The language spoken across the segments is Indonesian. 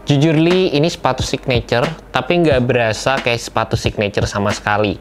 Jujur Li, ini sepatu signature, tapi nggak berasa kayak sepatu signature sama sekali.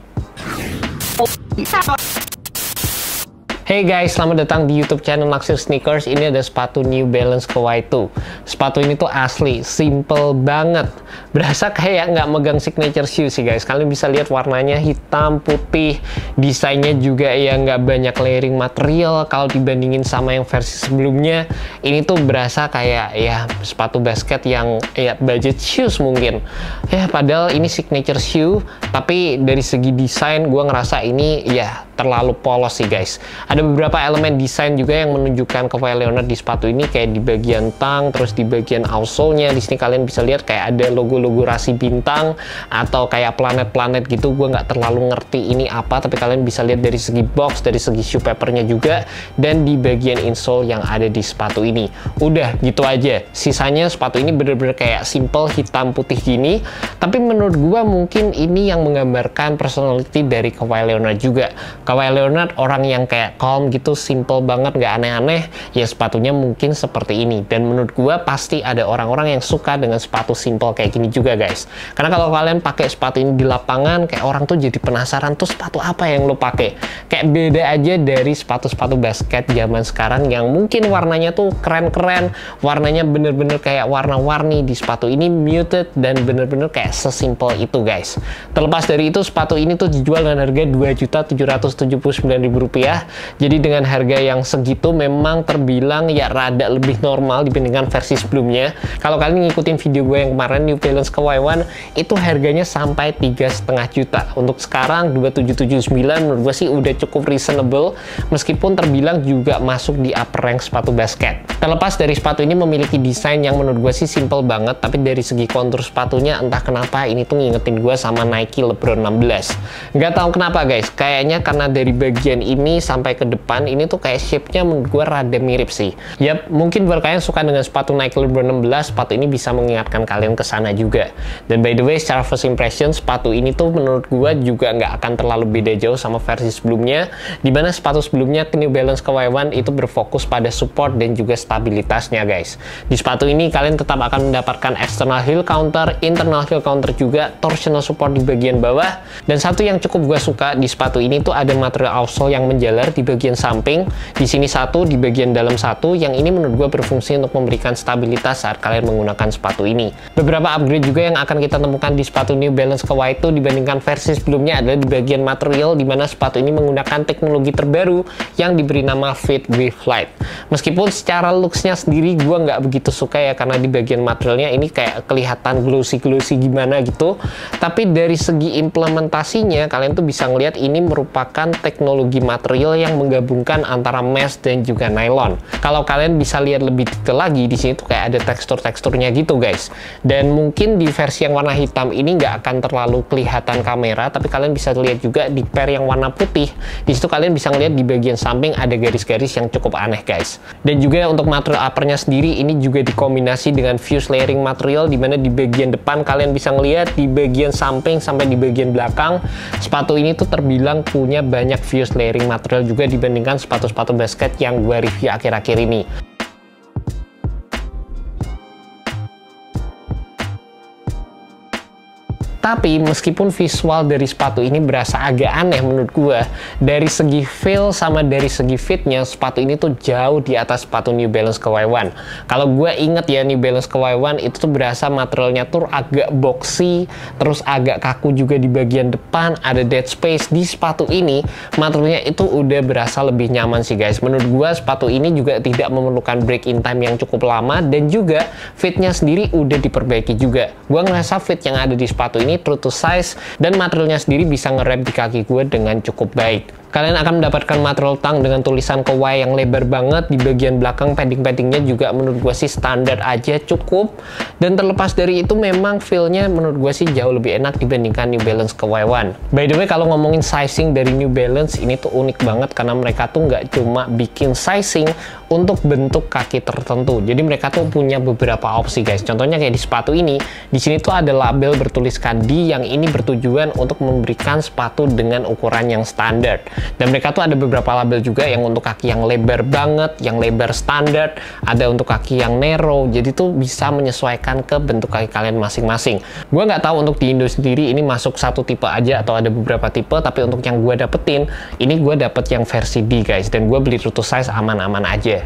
Hey guys, selamat datang di YouTube channel Naksir Sneakers. Ini ada sepatu New Balance Kawhi 2. Sepatu ini tuh asli, simple banget. Berasa kayak nggak megang signature shoe sih guys. Kalian bisa lihat warnanya hitam, putih. Desainnya juga ya nggak banyak layering material. Kalau dibandingin sama yang versi sebelumnya, ini tuh berasa kayak ya sepatu basket yang ya budget shoes mungkin. Ya padahal ini signature shoe, tapi dari segi desain gue ngerasa ini ya terlalu polos sih guys. Ada beberapa elemen desain juga yang menunjukkan Kawhi Leonard di sepatu ini, kayak di bagian tang, terus di bagian outsole-nya. Di sini kalian bisa lihat kayak ada logo-logo rasi bintang atau kayak planet-planet gitu. Gue nggak terlalu ngerti ini apa, tapi kalian bisa lihat dari segi box, dari segi shoe papernya juga, dan di bagian insole yang ada di sepatu ini. Udah gitu aja. Sisanya sepatu ini bener-bener kayak simple hitam putih gini. Tapi menurut gue mungkin ini yang menggambarkan personality dari Kawhi Leonard juga. Kawhi Leonard orang yang kayak calm gitu, simple banget, nggak aneh-aneh, ya sepatunya mungkin seperti ini. Dan menurut gua pasti ada orang-orang yang suka dengan sepatu simple kayak gini juga guys. Karena kalau kalian pakai sepatu ini di lapangan, kayak orang tuh jadi penasaran tuh sepatu apa yang lo pakai. Kayak beda aja dari sepatu-sepatu basket zaman sekarang yang mungkin warnanya tuh keren-keren, warnanya bener-bener kayak warna-warni. Di sepatu ini muted dan bener-bener kayak sesimpel itu guys. Terlepas dari itu, sepatu ini tuh dijual dengan harga Rp2.779.000. Jadi dengan harga yang segitu memang terbilang ya rada lebih normal dibandingkan versi sebelumnya. Kalau kalian ngikutin video gue yang kemarin New Balance Kawhi 1, itu harganya sampai 3,5 juta. Untuk sekarang 2.779 menurut gue sih udah cukup reasonable, meskipun terbilang juga masuk di upper rank sepatu basket. Terlepas dari sepatu ini memiliki desain yang menurut gue sih simple banget, tapi dari segi kontur sepatunya entah kenapa ini tuh ngingetin gue sama Nike LeBron 16. Nggak tahu kenapa guys, kayaknya karena dari bagian ini sampai ke depan ini tuh kayak shape-nya menurut gue rada mirip sih. Yap, mungkin buat kalian suka dengan sepatu Nike LeBron 16, sepatu ini bisa mengingatkan kalian ke sana juga. Dan by the way, secara first impression, sepatu ini tuh menurut gue juga nggak akan terlalu beda jauh sama versi sebelumnya, dimana sepatu sebelumnya New Balance Kawhi 1 itu berfokus pada support dan juga stabilitasnya guys. Di sepatu ini kalian tetap akan mendapatkan external heel counter, internal heel counter juga, torsional support di bagian bawah. Dan satu yang cukup gue suka di sepatu ini tuh ada material outsole yang menjalar di bagian samping. Di sini satu, di bagian dalam satu. Yang ini menurut gue berfungsi untuk memberikan stabilitas saat kalian menggunakan sepatu ini. Beberapa upgrade juga yang akan kita temukan di sepatu New Balance Kawhi 2 dibandingkan versi sebelumnya adalah di bagian material, di mana sepatu ini menggunakan teknologi terbaru yang diberi nama Fit with Flight. Meskipun secara looks-nya sendiri gue nggak begitu suka ya, karena di bagian materialnya ini kayak kelihatan glossy-glossy gimana gitu. Tapi dari segi implementasinya kalian tuh bisa ngelihat ini merupakan teknologi material yang menggabungkan antara mesh dan juga nylon. Kalau kalian bisa lihat lebih detail lagi, di sini tuh kayak ada tekstur-teksturnya gitu guys. Dan mungkin di versi yang warna hitam ini nggak akan terlalu kelihatan kamera, tapi kalian bisa lihat juga di pair yang warna putih. Di situ kalian bisa ngelihat di bagian samping ada garis-garis yang cukup aneh guys. Dan juga untuk material uppernya sendiri ini juga dikombinasi dengan fuse layering material, di mana di bagian depan kalian bisa ngelihat, di bagian samping sampai di bagian belakang sepatu ini tuh terbilang punya banyak fuse layering material juga dibandingkan sepatu-sepatu basket yang gue review akhir-akhir ini. Tapi meskipun visual dari sepatu ini berasa agak aneh menurut gue, dari segi feel sama dari segi fitnya, sepatu ini tuh jauh di atas sepatu New Balance Kawhi 1. Kalau gue inget ya, New Balance Kawhi 1 itu tuh berasa materialnya tuh agak boxy, terus agak kaku juga di bagian depan, ada dead space. Di sepatu ini materialnya itu udah berasa lebih nyaman sih guys. Menurut gue sepatu ini juga tidak memerlukan break in time yang cukup lama, dan juga fitnya sendiri udah diperbaiki juga. Gue ngerasa fit yang ada di sepatu ini true to size, dan materialnya sendiri bisa nge-wrap di kaki gue dengan cukup baik. Kalian akan mendapatkan material tang dengan tulisan Kawhi yang lebar banget. Di bagian belakang padding-paddingnya juga menurut gue sih standar aja, cukup. Dan terlepas dari itu memang feel-nya menurut gue sih jauh lebih enak dibandingkan New Balance Kawhi 1. By the way, kalau ngomongin sizing dari New Balance ini tuh unik banget, karena mereka tuh nggak cuma bikin sizing untuk bentuk kaki tertentu. Jadi mereka tuh punya beberapa opsi guys. Contohnya kayak di sepatu ini, di sini tuh ada label bertuliskan D, yang ini bertujuan untuk memberikan sepatu dengan ukuran yang standar. Dan mereka tuh ada beberapa label juga yang untuk kaki yang lebar banget, yang lebar standar, ada untuk kaki yang narrow, jadi tuh bisa menyesuaikan ke bentuk kaki kalian masing-masing. Gue nggak tahu untuk di Indo sendiri ini masuk satu tipe aja atau ada beberapa tipe, tapi untuk yang gue dapetin, ini gue dapet yang versi D guys, dan gue beli true to size aman-aman aja.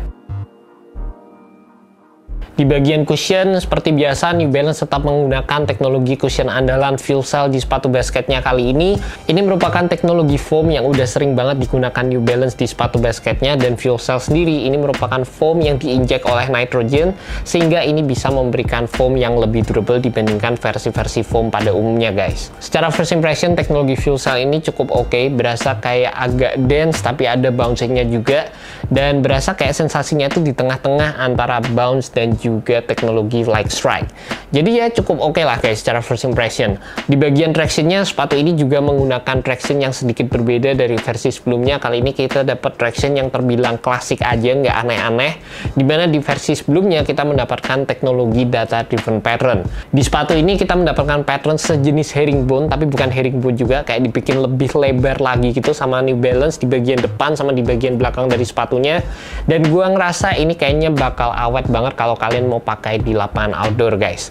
Di bagian cushion, seperti biasa, New Balance tetap menggunakan teknologi cushion andalan FuelCell di sepatu basketnya kali ini. Ini merupakan teknologi foam yang udah sering banget digunakan New Balance di sepatu basketnya, dan FuelCell sendiri ini merupakan foam yang diinjek oleh nitrogen, sehingga ini bisa memberikan foam yang lebih durable dibandingkan versi-versi foam pada umumnya guys. Secara first impression, teknologi FuelCell ini cukup oke, berasa kayak agak dense tapi ada bouncingnya juga, dan berasa kayak sensasinya itu di tengah-tengah antara bounce dan juga teknologi like strike. Jadi ya cukup oke lah guys secara first impression. Di bagian tractionnya, sepatu ini juga menggunakan traction yang sedikit berbeda dari versi sebelumnya. Kali ini kita dapat traction yang terbilang klasik aja, nggak aneh-aneh. Dimana di versi sebelumnya kita mendapatkan teknologi data driven pattern. Di sepatu ini kita mendapatkan pattern sejenis herringbone, tapi bukan herringbone juga, kayak dibikin lebih lebar lagi gitu sama New Balance di bagian depan sama di bagian belakang dari sepatunya. Dan gua ngerasa ini kayaknya bakal awet banget kalau kalian mau pakai di lapangan outdoor guys.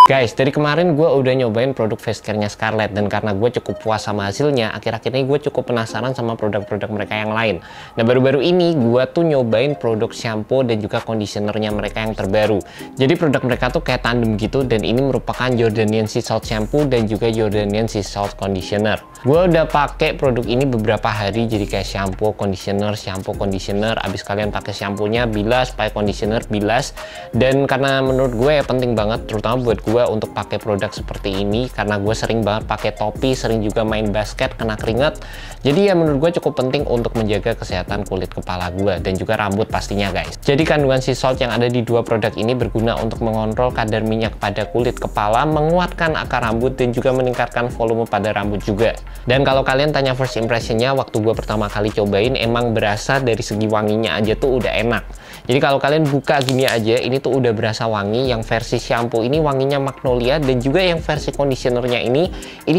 Guys, dari kemarin gue udah nyobain produk face care-nya Scarlett, dan karena gue cukup puas sama hasilnya, akhir-akhir ini gue cukup penasaran sama produk-produk mereka yang lain. Nah, baru-baru ini gue tuh nyobain produk shampoo dan juga conditionernya mereka yang terbaru. Jadi produk mereka tuh kayak tandem gitu, dan ini merupakan Jordanian Sea Salt Shampoo dan juga Jordanian Sea Salt Conditioner. Gue udah pakai produk ini beberapa hari, jadi kayak shampoo, conditioner, abis kalian pakai shampoo-nya bilas, pakai conditioner bilas. Dan karena menurut gue ya penting banget, terutama buat gue untuk pakai produk seperti ini, karena gue sering banget pakai topi, sering juga main basket, kena keringat. Jadi ya menurut gue cukup penting untuk menjaga kesehatan kulit kepala gue dan juga rambut pastinya guys. Jadi kandungan sea salt yang ada di dua produk ini berguna untuk mengontrol kadar minyak pada kulit kepala, menguatkan akar rambut, dan juga meningkatkan volume pada rambut juga. Dan kalau kalian tanya first impressionnya, waktu gue pertama kali cobain emang berasa dari segi wanginya aja tuh udah enak. Jadi kalau kalian buka gini aja, ini tuh udah berasa wangi. Yang versi shampoo ini wanginya magnolia, dan juga yang versi conditionernya ini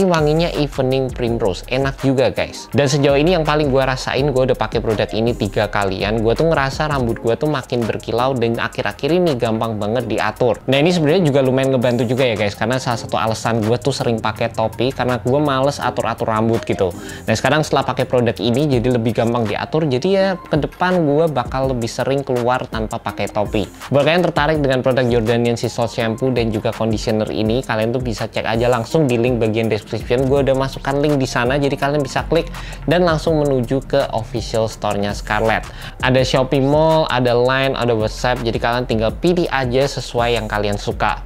wanginya evening primrose. Enak juga guys. Dan sejauh ini yang paling gue rasain, gue udah pakai produk ini 3 kalian, gue tuh ngerasa rambut gue tuh makin berkilau, dan akhir-akhir ini gampang banget diatur. Nah ini sebenarnya juga lumayan ngebantu juga ya guys, karena salah satu alasan gue tuh sering pakai topi karena gue males atur-atur rambut gitu. Nah sekarang setelah pakai produk ini jadi lebih gampang diatur, jadi ya ke depan gue bakal lebih sering keluar tanpa pakai topi. Buat kalian tertarik dengan produk Jordanian Sea Salt Shampoo dan juga conditioner ini, kalian tuh bisa cek aja langsung di link bagian description. Gue udah masukkan link di sana, jadi kalian bisa klik dan langsung menuju ke official store-nya Scarlett. Ada Shopee Mall, ada Line, ada WhatsApp, jadi kalian tinggal pilih aja sesuai yang kalian suka.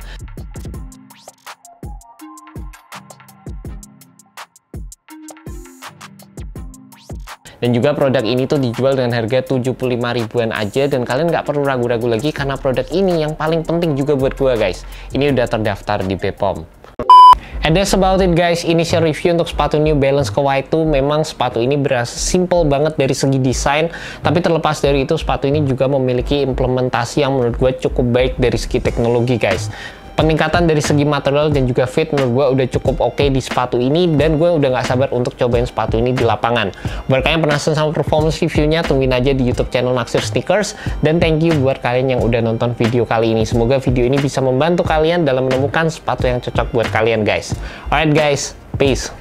Dan juga produk ini tuh dijual dengan harga 75 ribuan aja, dan kalian nggak perlu ragu-ragu lagi karena produk ini yang paling penting juga buat gue guys, ini udah terdaftar di BPOM. And that's about it guys, initial review untuk sepatu New Balance Kawhi 2. Memang sepatu ini berasa simple banget dari segi desain, tapi terlepas dari itu sepatu ini juga memiliki implementasi yang menurut gue cukup baik dari segi teknologi guys. Peningkatan dari segi material dan juga fit menurut gue udah cukup oke di sepatu ini, dan gue udah nggak sabar untuk cobain sepatu ini di lapangan. Buat kalian penasaran sama performance reviewnya, tungguin aja di YouTube channel Naksir Sneakers. Dan thank you buat kalian yang udah nonton video kali ini. Semoga video ini bisa membantu kalian dalam menemukan sepatu yang cocok buat kalian guys. Alright guys, peace.